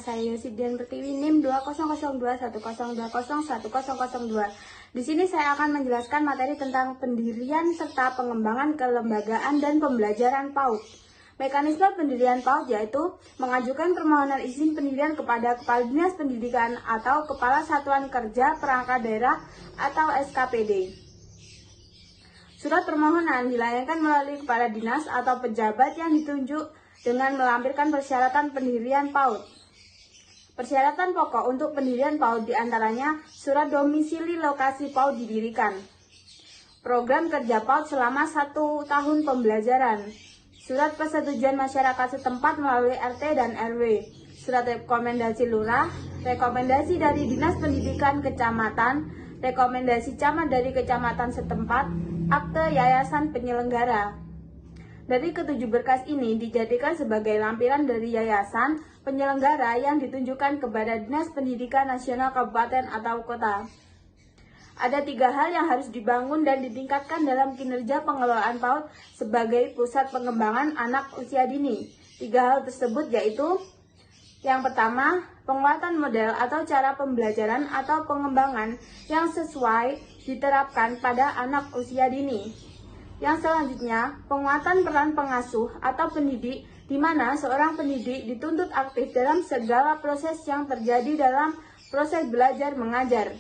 saya Yosidian Pertiwi NIM 2002102102010002. Di sini saya akan menjelaskan materi tentang pendirian serta pengembangan kelembagaan dan pembelajaran PAUD. Mekanisme pendirian PAUD yaitu mengajukan permohonan izin pendirian kepada Kepala Dinas Pendidikan atau Kepala Satuan Kerja Perangkat Daerah atau SKPD. Surat permohonan dilayangkan melalui Kepala Dinas atau pejabat yang ditunjuk dengan melampirkan persyaratan pendirian PAUD. Persyaratan pokok untuk pendirian PAUD diantaranya surat domisili lokasi PAUD didirikan, program kerja PAUD selama 1 tahun pembelajaran, surat persetujuan masyarakat setempat melalui RT dan RW, surat rekomendasi lurah, rekomendasi dari Dinas Pendidikan Kecamatan, rekomendasi camat dari kecamatan setempat, akte yayasan penyelenggara. Dari ketujuh berkas ini dijadikan sebagai lampiran dari yayasan penyelenggara yang ditunjukkan kepada Dinas Pendidikan Nasional Kabupaten atau Kota. Ada 3 hal yang harus dibangun dan ditingkatkan dalam kinerja pengelolaan PAUD sebagai pusat pengembangan anak usia dini. 3 hal tersebut yaitu: yang pertama, penguatan model atau cara pembelajaran atau pengembangan yang sesuai diterapkan pada anak usia dini. Yang selanjutnya, penguatan peran pengasuh atau pendidik, di mana seorang pendidik dituntut aktif dalam segala proses yang terjadi dalam proses belajar mengajar.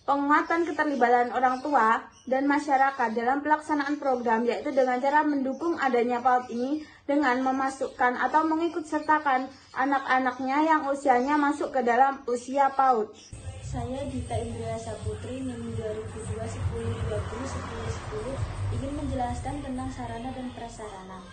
Penguatan keterlibatan orang tua dan masyarakat dalam pelaksanaan program, yaitu dengan cara mendukung adanya PAUD ini dengan memasukkan atau mengikut sertakan anak-anaknya yang usianya masuk ke dalam usia PAUD. Saya Dita Indria Saputri, NIM 200210201010 ingin menjelaskan tentang sarana dan prasarana.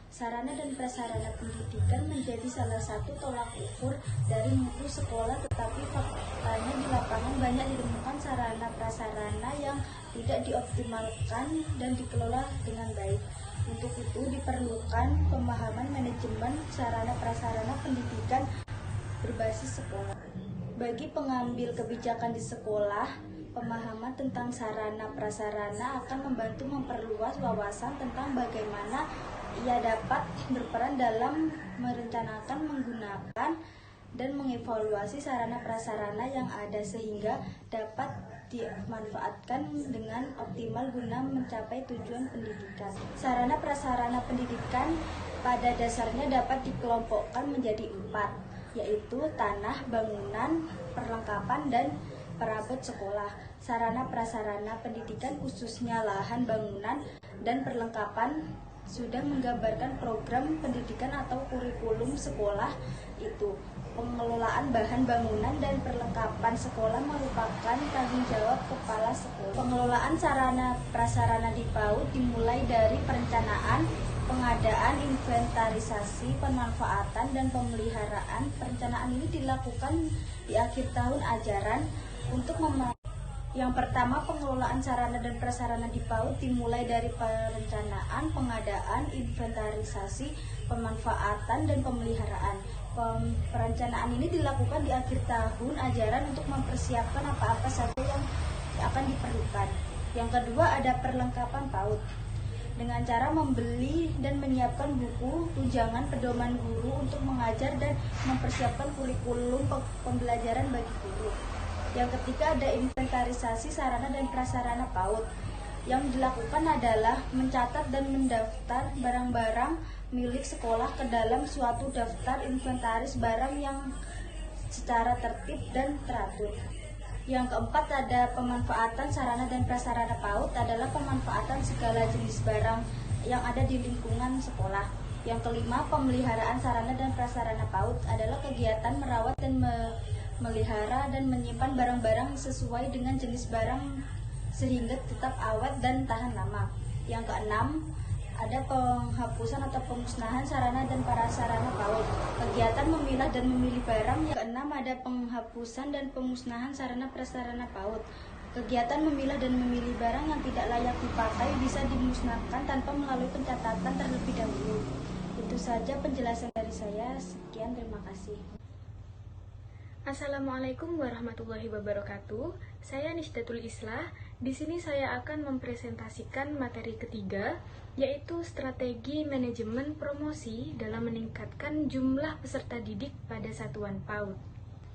Sarana dan prasarana pendidikan menjadi salah satu tolak ukur dari mutu sekolah, tetapi faktanya di lapangan banyak ditemukan sarana prasarana yang tidak dioptimalkan dan dikelola dengan baik. Untuk itu diperlukan pemahaman manajemen sarana prasarana pendidikan berbasis sekolah. Bagi pengambil kebijakan di sekolah, pemahaman tentang sarana prasarana akan membantu memperluas wawasan tentang bagaimana ia dapat berperan dalam merencanakan, menggunakan, dan mengevaluasi sarana prasarana yang ada sehingga dapat dimanfaatkan dengan optimal guna mencapai tujuan pendidikan. Sarana prasarana pendidikan pada dasarnya dapat dikelompokkan menjadi 4, yaitu tanah, bangunan, perlengkapan, dan perabot sekolah. Sarana prasarana pendidikan khususnya lahan, bangunan, dan perlengkapan sudah menggambarkan program pendidikan atau kurikulum sekolah itu. Pengelolaan bahan bangunan dan perlengkapan sekolah merupakan tanggung jawab kepala sekolah. Pengelolaan sarana prasarana di PAUD dimulai dari perencanaan, pengadaan, inventarisasi, pemanfaatan, dan pemeliharaan. Perencanaan ini dilakukan di akhir tahun ajaran untuk Yang pertama, pengelolaan sarana dan prasarana di PAUD dimulai dari perencanaan, pengadaan, inventarisasi, pemanfaatan, dan pemeliharaan. Perencanaan ini dilakukan di akhir tahun ajaran untuk mempersiapkan apa-apa saja yang akan diperlukan. Yang kedua, ada perlengkapan PAUD dengan cara membeli dan menyiapkan buku, tunjangan, pedoman guru untuk mengajar dan mempersiapkan kurikulum pembelajaran bagi guru. Yang ketiga, ada inventarisasi sarana dan prasarana PAUD. Yang dilakukan adalah mencatat dan mendaftar barang-barang milik sekolah ke dalam suatu daftar inventaris barang yang secara tertib dan teratur. Yang keempat, ada pemanfaatan sarana dan prasarana PAUD adalah pemanfaatan segala jenis barang yang ada di lingkungan sekolah. Yang kelima, pemeliharaan sarana dan prasarana PAUD adalah kegiatan merawat dan memelihara dan menyimpan barang-barang sesuai dengan jenis barang sehingga tetap awet dan tahan lama. Yang keenam, ada penghapusan atau pemusnahan sarana dan prasarana PAUD. Kegiatan memilah dan memilih barang. Yang keenam, ada penghapusan dan pemusnahan sarana prasarana PAUD. Kegiatan memilah dan memilih barang yang tidak layak dipakai bisa dimusnahkan tanpa melalui pencatatan terlebih dahulu. Itu saja penjelasan dari saya. Sekian, terima kasih. Assalamualaikum warahmatullahi wabarakatuh. Saya Nisdatul Islah Di sini saya akan mempresentasikan materi ketiga, yaitu strategi manajemen promosi dalam meningkatkan jumlah peserta didik pada satuan PAUD.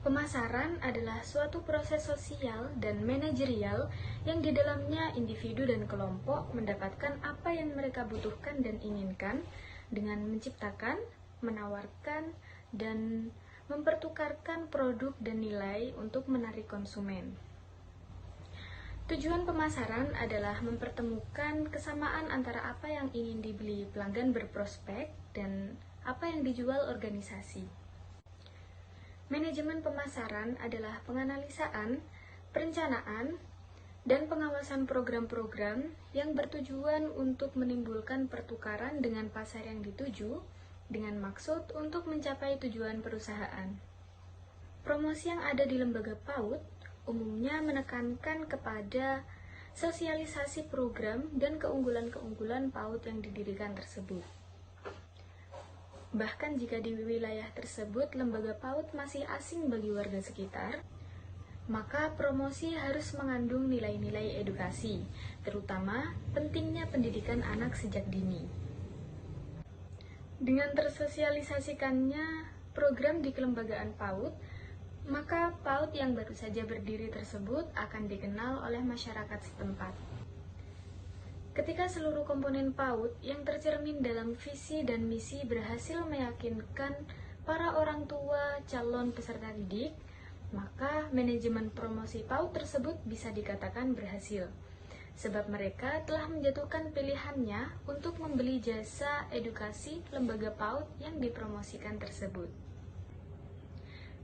Pemasaran adalah suatu proses sosial dan manajerial yang di dalamnya individu dan kelompok mendapatkan apa yang mereka butuhkan dan inginkan dengan menciptakan, menawarkan, dan mempertukarkan produk dan nilai untuk menarik konsumen. Tujuan pemasaran adalah mempertemukan kesamaan antara apa yang ingin dibeli pelanggan berprospek dan apa yang dijual organisasi. Manajemen pemasaran adalah penganalisaan, perencanaan, dan pengawasan program-program yang bertujuan untuk menimbulkan pertukaran dengan pasar yang dituju dengan maksud untuk mencapai tujuan perusahaan. Promosi yang ada di lembaga PAUD umumnya menekankan kepada sosialisasi program dan keunggulan-keunggulan PAUD yang didirikan tersebut. Bahkan jika di wilayah tersebut lembaga PAUD masih asing bagi warga sekitar, maka promosi harus mengandung nilai-nilai edukasi, terutama pentingnya pendidikan anak sejak dini. Dengan tersosialisasikannya program di kelembagaan PAUD, maka PAUD yang baru saja berdiri tersebut akan dikenal oleh masyarakat setempat. Ketika seluruh komponen PAUD yang tercermin dalam visi dan misi berhasil meyakinkan para orang tua calon peserta didik, maka manajemen promosi PAUD tersebut bisa dikatakan berhasil, sebab mereka telah menjatuhkan pilihannya untuk membeli jasa edukasi lembaga PAUD yang dipromosikan tersebut.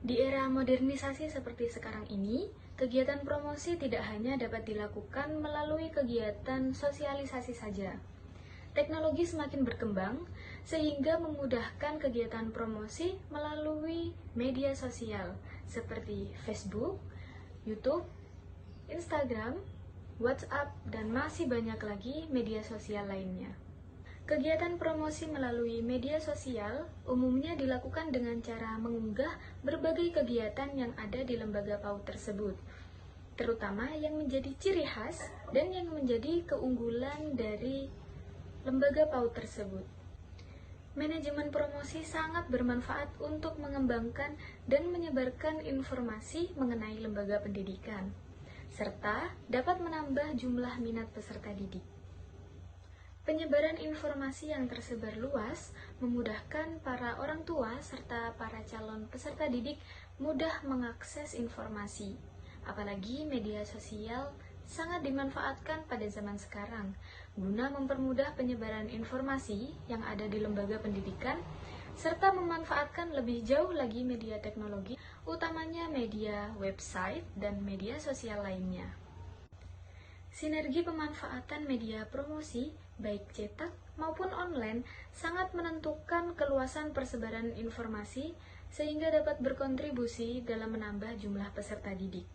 Di era modernisasi seperti sekarang ini, kegiatan promosi tidak hanya dapat dilakukan melalui kegiatan sosialisasi saja. Teknologi semakin berkembang, sehingga memudahkan kegiatan promosi melalui media sosial, seperti Facebook, YouTube, Instagram, WhatsApp, dan masih banyak lagi media sosial lainnya. Kegiatan promosi melalui media sosial umumnya dilakukan dengan cara mengunggah berbagai kegiatan yang ada di lembaga PAUD tersebut, terutama yang menjadi ciri khas dan yang menjadi keunggulan dari lembaga PAUD tersebut. Manajemen promosi sangat bermanfaat untuk mengembangkan dan menyebarkan informasi mengenai lembaga pendidikan, serta dapat menambah jumlah minat peserta didik. Penyebaran informasi yang tersebar luas memudahkan para orang tua serta para calon peserta didik mudah mengakses informasi. Apalagi media sosial sangat dimanfaatkan pada zaman sekarang guna mempermudah penyebaran informasi yang ada di lembaga pendidikan serta memanfaatkan lebih jauh lagi media teknologi, utamanya media website dan media sosial lainnya. Sinergi pemanfaatan media promosi, baik cetak maupun online, sangat menentukan keluasan persebaran informasi sehingga dapat berkontribusi dalam menambah jumlah peserta didik.